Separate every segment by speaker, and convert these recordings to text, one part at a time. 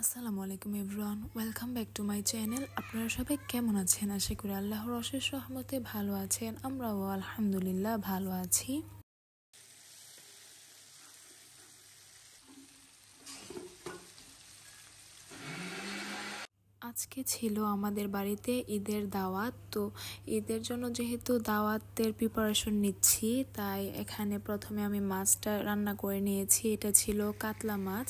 Speaker 1: আসসালামু আলাইকুম everyone, welcome back to my channel. আপনারা সবাই কেমন আছেন? আশা করি আল্লাহর অশেষ রহমতে ভালো আছেন। আমরাও আলহামদুলিল্লাহ ভালো আছি। আজকে ছিল আমাদের বাড়িতে ঈদের দাওয়াত। তো ঈদের জন্য যেহেতু দাওয়াতের প্রিপারেশন নিচ্ছি, তাই এখানে প্রথমে আমি মাছটা রান্না করে নিয়েছি। এটা ছিল কাতলা মাছ।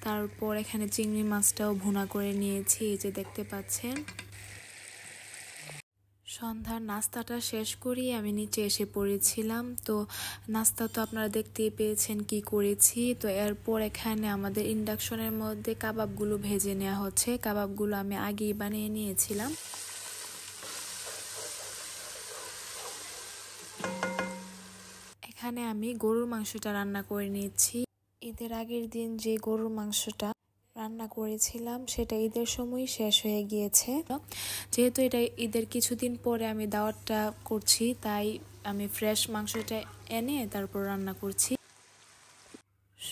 Speaker 1: তারপর এখানে চিংড়ি মাছটাও ভুনা করে নিয়েছি, এই যে দেখতে পাচ্ছেন। সন্ধ্যার নাস্তাটা শেষ করি আমি নিচে এসে পড়েছিলাম। তো নাস্তা তো আপনারা দেখতেই পেয়েছেন কি করেছি। তো এরপর এখানে আমাদের ইন্ডাকশনের মধ্যে কাবাবগুলো ভেজে নেওয়া হচ্ছে। কাবাবগুলো আমি আগেই বানিয়ে নিয়েছিলাম। এখানে আমি গরুর মাংসটা রান্না করে নিয়েছি। ঈদের আগের দিন যে গরুর মাংসটা রান্না করেছিলাম সেটা ঈদের সময় শেষ হয়ে গিয়েছে। যেহেতু এটা ঈদের কিছুদিন পরে আমি দাওয়াতটা করছি, তাই আমি ফ্রেশ মাংসটা এনে তারপর রান্না করছি।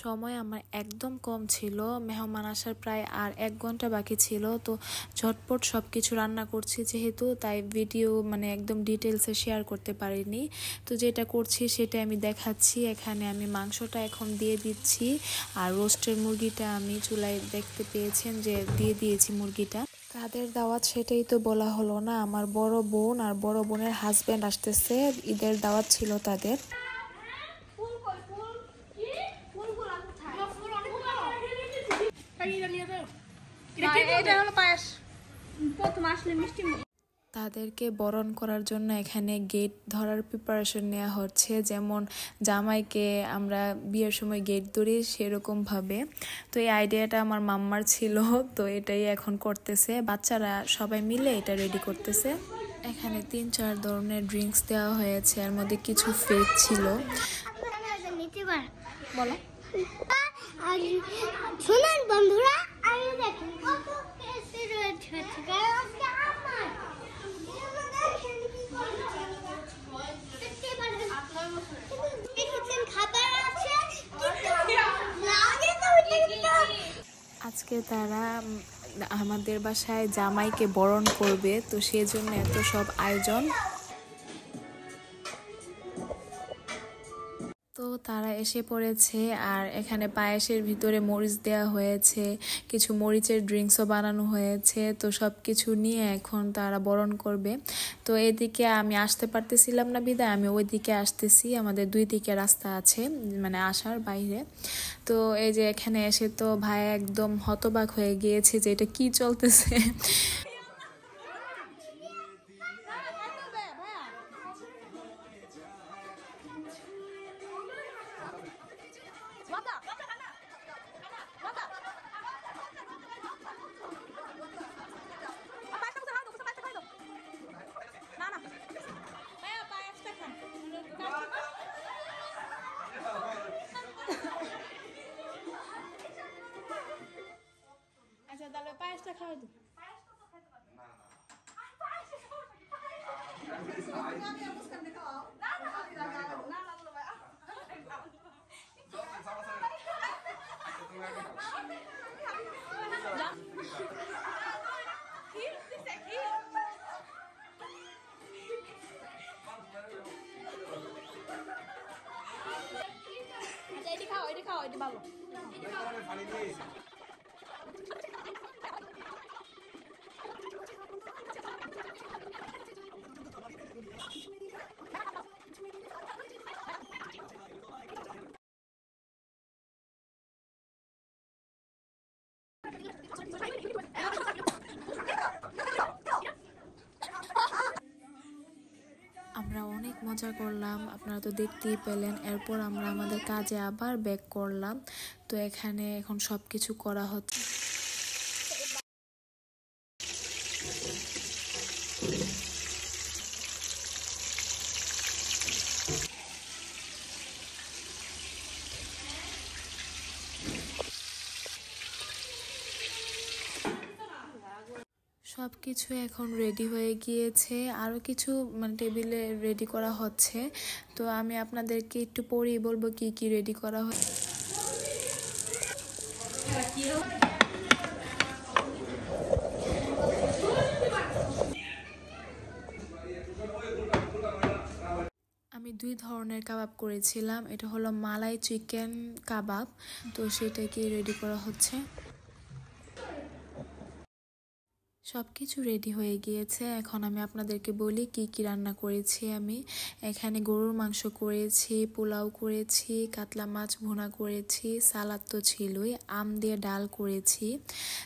Speaker 1: সময় আমার একদম কম ছিল, মেহমান আসার প্রায় আর 1 ঘন্টা বাকি ছিল। তো ঝটপট সব কিছু রান্না করছি যেহেতু, তাই ভিডিও একদম ডিটেলসে শেয়ার করতে পারিনি। তো যেটা করছি সেটা আমি দেখাচ্ছি। এখানে আমি মাংসটা এখন দিয়ে দিচ্ছি, আর রোস্টের মুরগিটা আমি চুলায় দেখতে পেয়েছেন যে দিয়ে দিয়েছি মুরগিটা। কাদের দাওয়াত সেটাই তো বলা হলো না। আমার বড় বোন আর বড় বোনের হাজব্যান্ড আসতেছে, ঈদের দাওয়াত ছিল তাদের। তাদেরকে বরণ করার জন্য এখানে গেট ধরার প্রিপারেশন নেওয়া হচ্ছে, যেমন জামাইকে আমরা বিয়ের সময় গেট ধরি সেরকম ভাবে। তো এই আইডিয়াটা আমার মাম্মার ছিল, তো এটাই এখন করতেছে। বাচ্চারা সবাই মিলে এটা রেডি করতেছে। এখানে 3-4 ধরনের ড্রিঙ্কস দেওয়া হয়েছে, এর মধ্যে কিছু ফেক ছিল। বলো শুনুন বন্ধুরা, আমি দেখেন কত কেসে রয়েছে। আজকে তারা আমাদের বাসায় জামাইকে বরণ করবে, তো সেজন্য এত সব আয়োজন। তো তারা এসে পড়েছে, আর এখানে পায়েসের ভিতরে মরিচ দেওয়া হয়েছে, কিছু মরিচের ড্রিঙ্কসও বানানো হয়েছে। তো সব কিছু নিয়ে এখন তারা বরণ করবে। তো এদিকে আমি আসতে পারতেছিলাম না বিদায় আমি ওইদিকে আসতেছি। আমাদের 2 দিকে রাস্তা আছে, আসার বাইরে। তো এই যে এখানে এসে তো ভাই একদম হতবাক হয়ে গিয়েছে যে এটা কি চলতেছে। আচ্ছা তাহলে পায়েসটা খাওয়া দিই। এটি খাও, এটি খাও, এটি ভালো। আমরা অনেক মজা করলাম, আপনারা তো দেখতেই পেলেন। এরপর আমরা আমাদের কাজে আবার ব্যাক করলাম। তো এখানে এখন সব কিছু করা হচ্ছে। সব কিছু এখন রেডি হয়ে গিয়েছে, আরও কিছু টেবিলে রেডি করা হচ্ছে। তো আমি আপনাদেরকে একটু পরেই বলবো কি কি রেডি করা হচ্ছে। দুই ধরনের কাবাব করেছিলাম, এটা হলো মালাই চিকেন কাবাব। তো সেটাকে রেডি করা হচ্ছে। সব কিছু রেডি হয়ে গিয়েছে। এখন আমি আপনাদেরকে বলি কি কি রান্না করেছি আমি। এখানে গরুর মাংস করেছি, পোলাও করেছি, কাতলা মাছ ভুনা করেছি, সালাদ তো ছিলই, আম দিয়ে ডাল করেছি,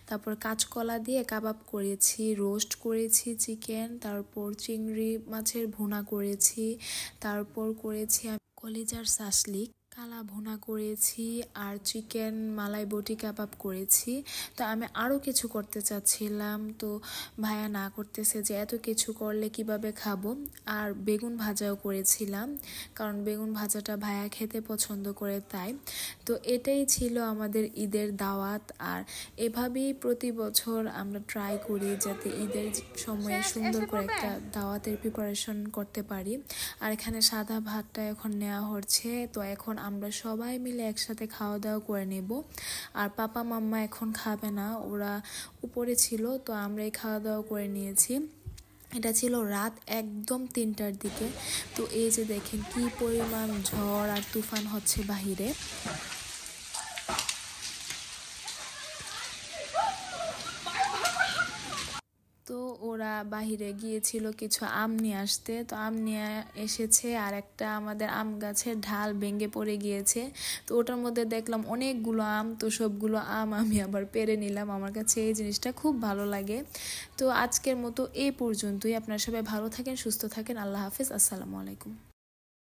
Speaker 1: তারপর কাঁচকলা দিয়ে কাবাব করেছি, রোস্ট করেছি চিকেন, তারপর চিংড়ি মাছের ভুনা করেছি, তারপর করেছি আমি কলিজার শাসলিক, কালা ভুনা করেছি, আর চিকেন মালাই বটি কাবাব করেছি। তো আমি আরও কিছু করতে চাচ্ছিলাম, তো ভাইয়া না করতেছে যে এত কিছু করলে কিভাবে খাবো। আর বেগুন ভাজাও করেছিলাম, কারণ বেগুন ভাজাটা ভাইয়া খেতে পছন্দ করে তাই। তো এটাই ছিল আমাদের ঈদের দাওয়াত। আর এভাবেই প্রতি বছর আমরা ট্রাই করি যাতে ঈদের সময়ে সুন্দর করে একটা দাওয়াতের প্রিপারেশন করতে পারি। আর এখানে সাদা ভাতটা এখন নেওয়া হচ্ছে। তো এখন আমরা সবাই মিলে একসাথে খাওয়া দাওয়া করে নেব। আর পাপা মাম্মা এখন খাবে না, ওরা উপরে ছিল, তো আমরাই খাওয়া দাওয়া করে নিয়েছি। এটা ছিল রাত একদম 3টার দিকে। তো এই যে দেখেন কি পরিমাণ ঝড় আর তুফান হচ্ছে বাহিরে। তো ওরা বাহিরে গিয়েছিল কিছু আম নিয়ে আসতে, তো আম নিয়ে এসেছে, আর একটা আমাদের আম গাছের ঢাল ভেঙে পড়ে গিয়েছে। তো ওটার মধ্যে দেখলাম অনেকগুলো আম, তো সবগুলো আম আমি আবার পেড়ে নিলাম। আমার কাছে এই জিনিসটা খুব ভালো লাগে। তো আজকের মতো এই পর্যন্তই। আপনারা সবাই ভালো থাকেন, সুস্থ থাকেন। আল্লাহ হাফেজ, আসসালামু আলাইকুম।